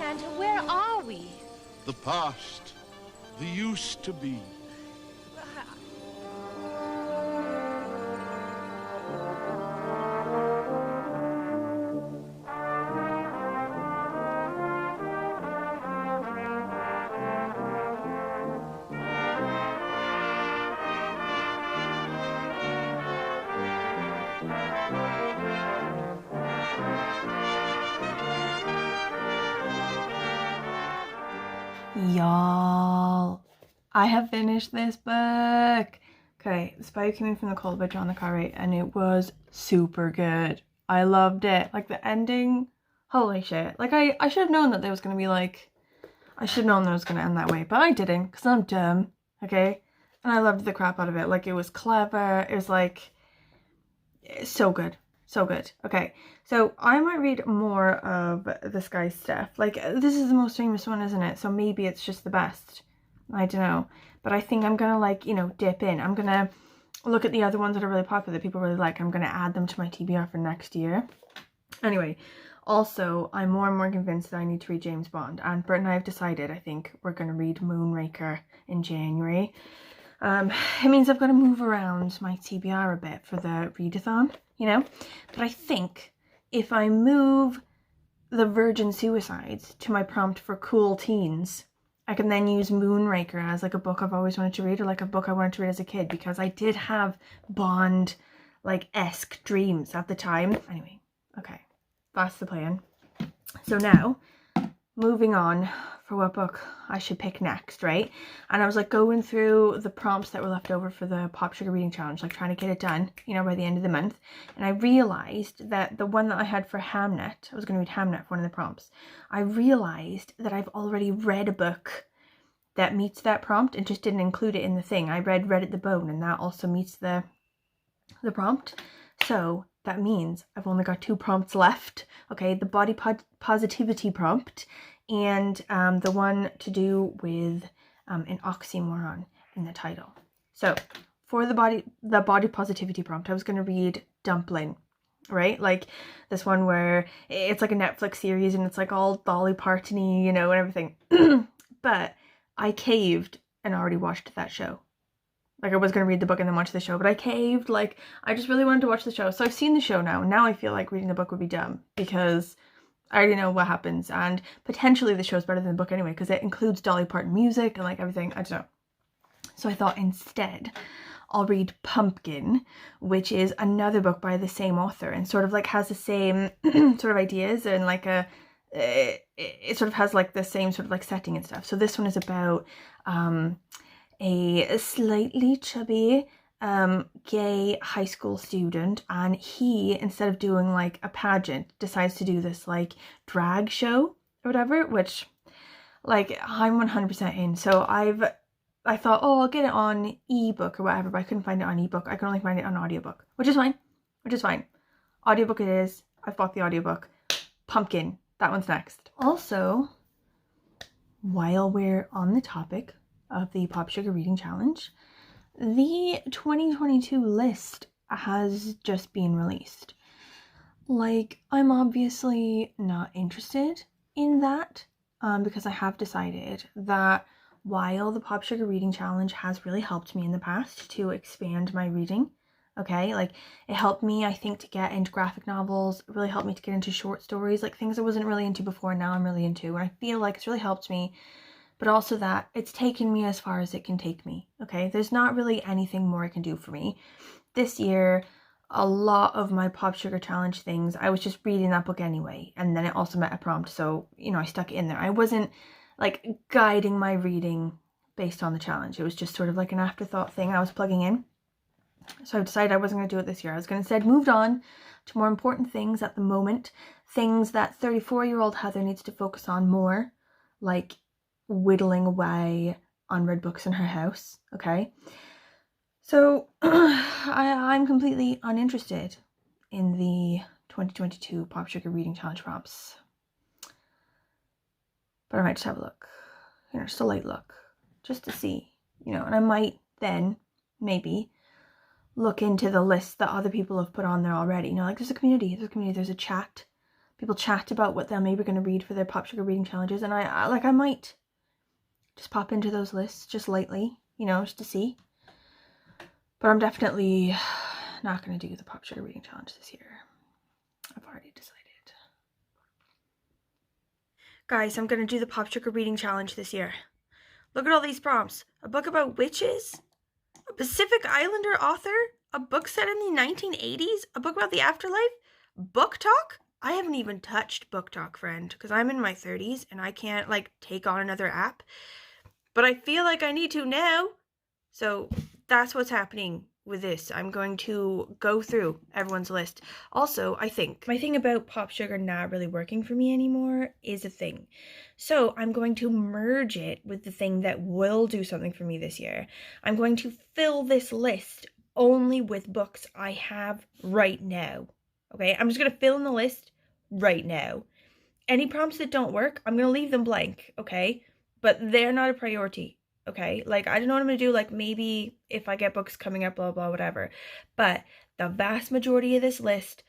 And where are we? The past. The used to be. Y'all, I have finished this book. Okay, The Spy Who Came In From the Cold by John le Carre, and it was super good. I loved it. Like the ending, holy shit. Like I should have known that there was gonna be like, I should have known that it was gonna end that way, but I didn't because I'm dumb, okay? And I loved the crap out of it. Like it was clever. It was like, it's so good. So good. Okay, so I might read more of this guy's stuff. Like, this is the most famous one, isn't it? So maybe it's just the best. I don't know. But I think I'm gonna, like, you know, dip in. I'm gonna look at the other ones that are really popular, that people really like. I'm gonna add them to my TBR for next year. Anyway, also, I'm more and more convinced that I need to read James Bond. And Bert and I have decided, I think, we're gonna read Moonraker in January. It means I've got to move around my TBR a bit for the readathon, you know? But I think if I move the Virgin Suicides to my prompt for cool teens, I can then use Moonraker as like a book I've always wanted to read, or like a book I wanted to read as a kid, because I did have Bond like esque dreams at the time. Anyway, okay, that's the plan. So now, moving on for what book I should pick next, right? And I was like going through the prompts that were left over for the Pop Sugar Reading Challenge, like trying to get it done, you know, by the end of the month. And I realized that the one that I had for Hamnet, I was going to read Hamnet for one of the prompts. I realized that I've already read a book that meets that prompt and just didn't include it in the thing. I read Red at the Bone, and that also meets the prompt. So that means I've only got 2 prompts left. Okay, the body positivity prompt, and the one to do with an oxymoron in the title. So for the body positivity prompt, I was going to read Dumpling, right? Like this one where it's like a Netflix series and it's like all Dolly Parton-y, you know, and everything. But I caved and already watched that show. Like I was going to read the book and then watch the show, but I caved. Like I just really wanted to watch the show. So I've seen the show now. Now I feel like reading the book would be dumb because I already know what happens, and potentially the show's better than the book anyway because it includes Dolly Parton music and like everything. I don't know. So I thought instead I'll read Pumpkin, which is another book by the same author and sort of like has the same sort of ideas and like it sort of has like the same sort of like setting and stuff. So this one is about a slightly chubby gay high school student, and he, instead of doing like a pageant, decides to do this like drag show or whatever, which like I'm 100% in. So I thought, oh, I'll get it on ebook or whatever, but I couldn't find it on ebook. I could only find it on audiobook, which is fine. Audiobook it is. I've bought the audiobook. Pumpkin, that one's next. Also, while we're on the topic of the Pop Sugar Reading Challenge, the 2022 list has just been released. Like, I'm obviously not interested in that because I have decided that while the Pop Sugar Reading Challenge has really helped me in the past to expand my reading, okay, like it helped me, I think, to get into graphic novels. It really helped me to get into short stories, like things I wasn't really into before, now I'm really into, and I feel like it's really helped me. But also that it's taken me as far as it can take me, okay? There's not really anything more it can do for me. This year, a lot of my Pop Sugar Challenge things, I was just reading that book anyway, and then it also met a prompt, so, you know, I stuck it in there. I wasn't, like, guiding my reading based on the challenge. It was just sort of like an afterthought thing I was plugging in. So I decided I wasn't going to do it this year. I was going to instead move on to more important things at the moment, things that 34-year-old Heather needs to focus on more, like whittling away on read books in her house, okay? So I'm completely uninterested in the 2022 Pop Sugar Reading Challenge prompts. But I might just have a look, you know, just a light look, just to see, you know, and I might then maybe look into the list that other people have put on there already. You know, like there's a community, there's a chat people chat about what they're maybe going to read for their Pop Sugar reading challenges, and I might just pop into those lists just lightly, you know, just to see. But I'm definitely not going to do the Pop Sugar reading challenge this year. I've already decided. Guys, I'm going to do the Pop Sugar reading challenge this year. Look at all these prompts. A book about witches, a Pacific Islander author, a book set in the 1980s, a book about the afterlife, book talk. I haven't even touched book talk, friend, because I'm in my 30s and I can't like take on another app. But I feel like I need to now. So that's what's happening with this. I'm going to go through everyone's list. Also, I think my thing about Pop Sugar not really working for me anymore is a thing. So I'm going to merge it with the thing that will do something for me this year. I'm going to fill this list only with books I have right now. Okay, I'm just going to fill in the list right now. Any prompts that don't work, I'm going to leave them blank, okay? But they're not a priority. Okay, like I don't know what I'm gonna do, like maybe if I get books coming up, blah blah whatever, but the vast majority of this list,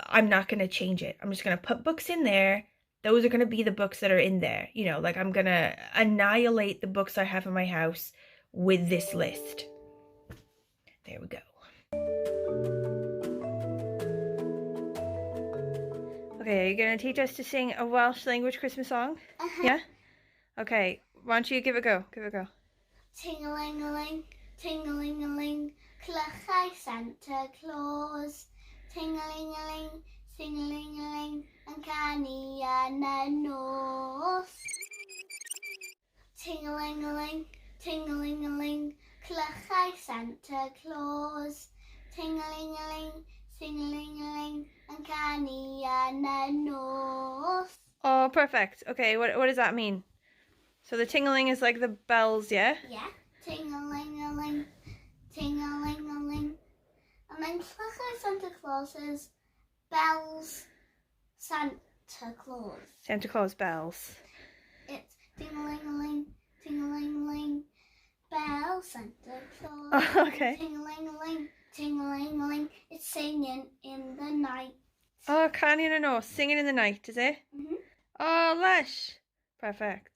I'm not gonna change it. I'm just gonna put books in there. Those are gonna be the books that are in there, you know, like I'm gonna annihilate the books I have in my house with this list. There we go. Okay, are you gonna teach us to sing a Welsh language Christmas song? Yeah? Okay, why don't you give it a go? Give it a go. Ting-a-ling-a-ling, ting-a-ling-a-ling, clychau Santa Claus. Ting-a-ling-a-ling, ting-a-ling-a-ling, yn canu yn y nos. Ting-a-ling-a-ling, ting-a-ling-a-ling, clychau Santa Claus. Ting-a-ling-a-ling, ting-a-ling-a-ling, yn canu yn y nos. Oh, perfect. Okay, what does that mean? So the tingling is like the bells, yeah? Yeah. Ting-a-ling-a-ling, ting-a-ling-a-ling. And then clychau Santa Claus's bells, Santa Claus. Santa Claus bells. It's ting-a-ling-a-ling, ting-a-ling-a-ling, bells, Santa Claus. Oh, okay. Ting-a-ling-a-ling, ting-a-ling-a-ling. It's singing in the night. Oh, can you know? Singing in the night, is it? Mm-hmm. Oh, lush. Perfect.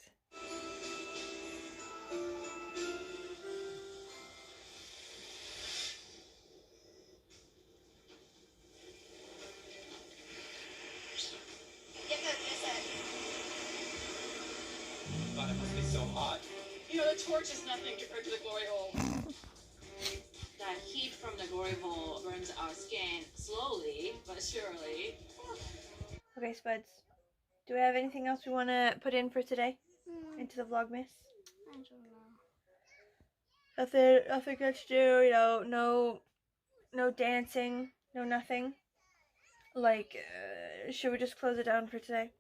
God, it must be so hot. You know, the torch is nothing compared to the glory hole. That heat from the glory hole burns our skin slowly but surely. Okay, Spuds. Do we have anything else we want to put in for today? Into the Vlogmas? I don't know. Nothing good to do, you know, no dancing, no nothing. Like, should we just close it down for today?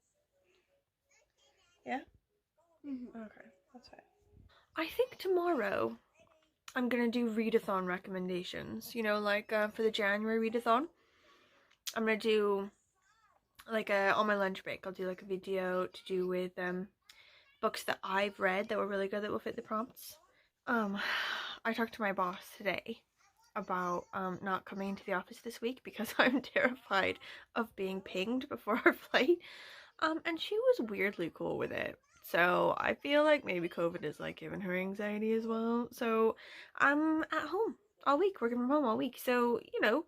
Yeah? Mm-hmm. Okay, that's fine. I think tomorrow I'm gonna do readathon recommendations. You know, like for the January readathon, I'm gonna do like on my lunch break. I'll do like a video to do with books that I've read that were really good that will fit the prompts. I talked to my boss today about not coming into the office this week because I'm terrified of being pinged before our flight. And she was weirdly cool with it. So I feel like maybe COVID is like giving her anxiety as well. So I'm at home all week, working from home all week. So, you know,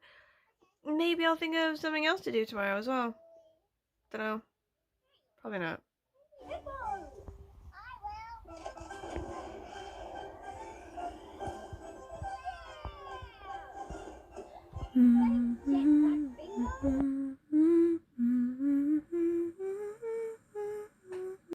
maybe I'll think of something else to do tomorrow as well. Don't know. Probably not.